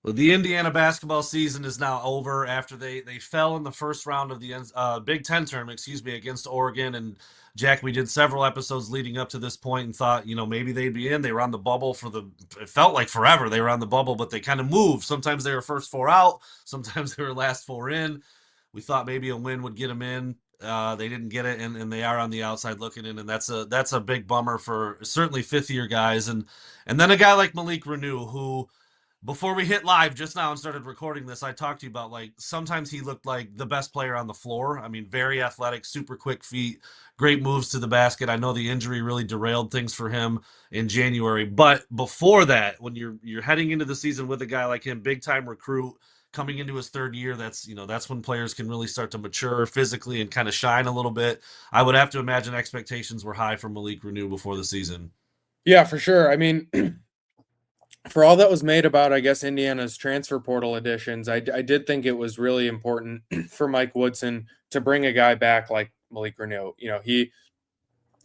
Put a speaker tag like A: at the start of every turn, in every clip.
A: Well, the Indiana basketball season is now over after they fell in the first round of the Big Ten tournament, excuse me, against Oregon. And Jack, we did several episodes leading up to this point and thought, maybe they'd be in. They were on the bubble it felt like forever they were on the bubble, but they kind of moved. Sometimes they were first four out, sometimes they were last four in. We thought maybe a win would get them in. They didn't get it, and they are on the outside looking in, and that's a big bummer for certainly fifth year guys, and then a guy like Malik Reneau who before we hit live just now and started recording this, I talked to you about like sometimes he looked like the best player on the floor. I mean, very athletic, super quick feet, great moves to the basket. I know the injury really derailed things for him in January, but before that, when you're heading into the season with a guy like him, big time recruit coming into his third year, that's when players can really start to mature physically and kind of shine a little bit. I would have to imagine expectations were high for Malik Reneau before the season.
B: Yeah, for sure. I mean, for all that was made about, I guess, Indiana's transfer portal additions, I did think it was really important for Mike Woodson to bring a guy back like Malik Reneau. He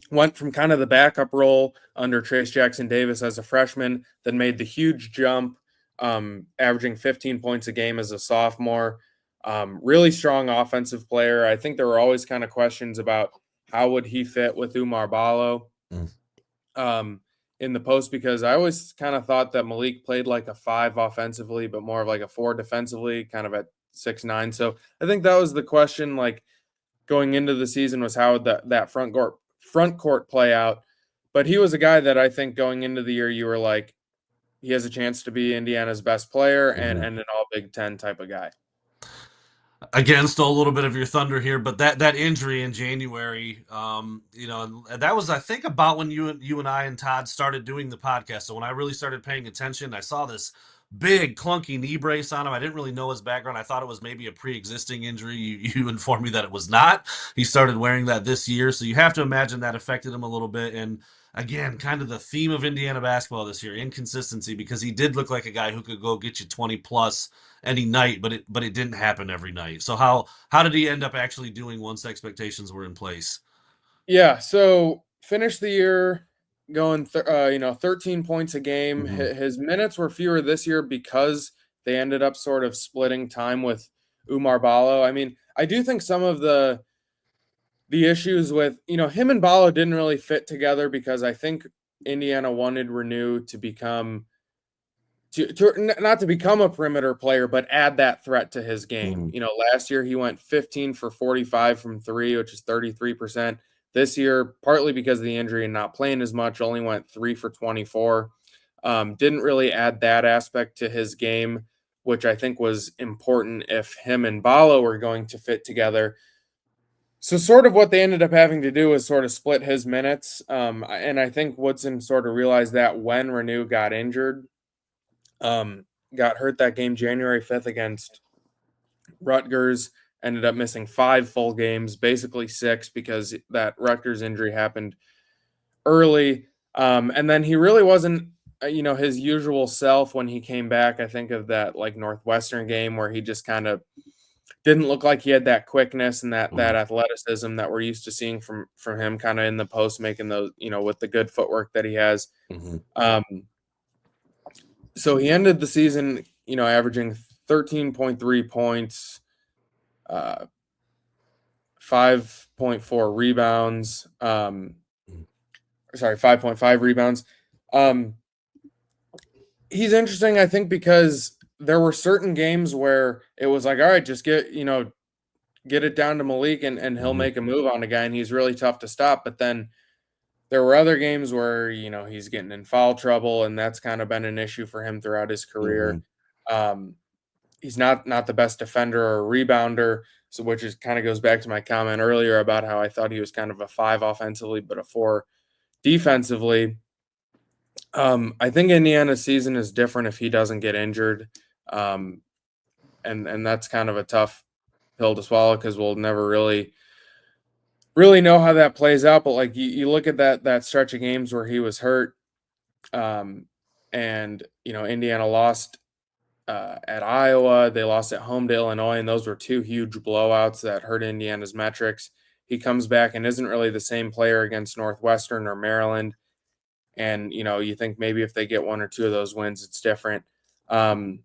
B: went from kind of the backup role under Trace Jackson Davis as a freshman, then made the huge jump, averaging 15 points a game as a sophomore. Really strong offensive player. I think there were always kind of questions about how would he fit with Umar Ballo.
A: Mm.
B: Um, in the post, because I always kind of thought that Malik played like a 5 offensively, but more of like a 4 defensively, kind of at 6'9". So I think that was the question, like going into the season, was how would that front court play out. But he was a guy that I think going into the year you were like, he has a chance to be Indiana's best player and
A: Mhm.
B: an All Big Ten type of guy.
A: Again, stole a little bit of your thunder here, but that injury in January, and that was I think about when you and I and Todd started doing the podcast. So when I really started paying attention, I saw this big clunky knee brace on him. I didn't really know his background. I thought it was maybe a pre-existing injury. You informed me that it was not. He started wearing that this year, so you have to imagine that affected him a little bit. And again, kind of the theme of Indiana basketball this year, inconsistency, because he did look like a guy who could go get you 20 plus any night, but it didn't happen every night. So how did he end up actually doing once expectations were in place?
B: Yeah, so finished the year going 13 points a game.
A: Mm-hmm.
B: His minutes were fewer this year because they ended up sort of splitting time with Umar Ballo. I mean, I do think some of the issues with, him and Ballo didn't really fit together, because I think Indiana wanted Renew to become not to become a perimeter player, but add that threat to his game.
A: Mm-hmm.
B: Last year he went 15 for 45 from 3, which is 33%. This year, partly because of the injury and not playing as much, only went 3 for 24. Didn't really add that aspect to his game, which I think was important if him and Ballo were going to fit together. So sort of what they ended up having to do is sort of split his minutes. And I think Woodson sort of realized that when Renew got injured, um, got hurt that game January 5th against Rutgers, ended up missing 5 full games, basically 6, because that Rutgers injury happened early. And then he really wasn't, his usual self when he came back. I think of that like Northwestern game where he just kind of didn't look like he had that quickness and that
A: Mm-hmm.
B: athleticism that we're used to seeing from him, kind of in the post, making those, with the good footwork that he has.
A: Mm-hmm.
B: Um, so he ended the season, averaging 13.3 points, uh, 5.4 rebounds. Sorry, 5.5 rebounds. Um, he's interesting, I think, because there were certain games where it was like, all right, just get it down to Malik, and he'll
A: Mm-hmm.
B: make a move on a guy, and he's really tough to stop. But then there were other games where, he's getting in foul trouble, and that's kind of been an issue for him throughout his
A: Mm-hmm.
B: career. Um, he's not the best defender or rebounder, so which is kind of goes back to my comment earlier about how I thought he was kind of a 5 offensively, but a 4 defensively. I think Indiana's season is different if he doesn't get injured, um, and that's kind of a tough pill to swallow, because we'll never really know how that plays out. But like you look at that stretch of games where he was hurt, um, and Indiana lost at Iowa, they lost at home to Illinois, and those were 2 huge blowouts that hurt Indiana's metrics. He comes back and isn't really the same player against Northwestern or Maryland. And you think maybe if they get 1 or 2 of those wins, it's different. Um,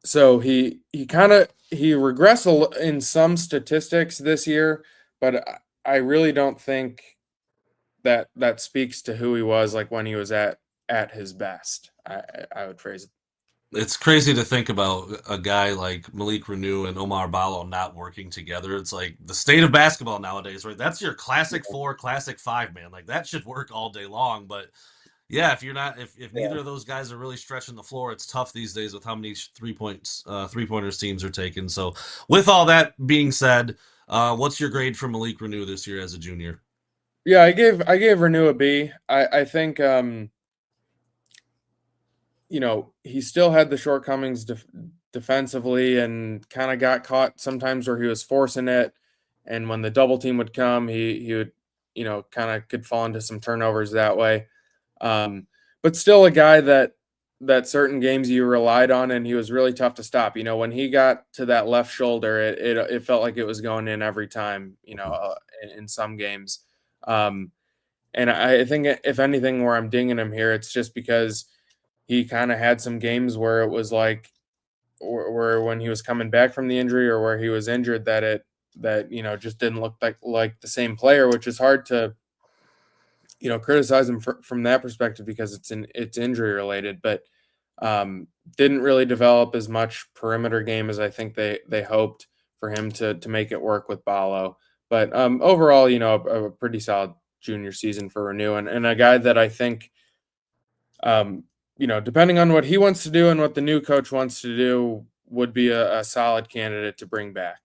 B: So he regressed in some statistics this year, but I really don't think that speaks to who he was like when he was at his best. I would phrase it.
A: It's crazy to think about a guy like Malik Reneau and Omar Ballo not working together. It's like the state of basketball nowadays, right? That's your classic four, classic five, man. Like that should work all day long. But yeah, if you're not, if
B: Yeah.
A: neither of those guys are really stretching the floor, it's tough these days with how many 3 pointers teams are taking. So, with all that being said, what's your grade for Malik Reneau this year as a junior?
B: Yeah, I gave Renew a B. I think he still had the shortcomings defensively and kind of got caught sometimes where he was forcing it. And when the double team would come, he would, kind of could fall into some turnovers that way. Um, but still a guy that certain games you relied on, and he was really tough to stop. When he got to that left shoulder, it felt like it was going in every time. In some games. Um, and I think if anything, where I'm dinging him here, it's just because he kind of had some games where it was like, where when he was coming back from the injury or where he was injured, that just didn't look like the same player, which is hard to criticize him from that perspective because it's injury related, but didn't really develop as much perimeter game as I think they hoped for him to make it work with Ballo. But overall, a pretty solid junior season for Renew, and a guy that I think, depending on what he wants to do and what the new coach wants to do, would be a solid candidate to bring back.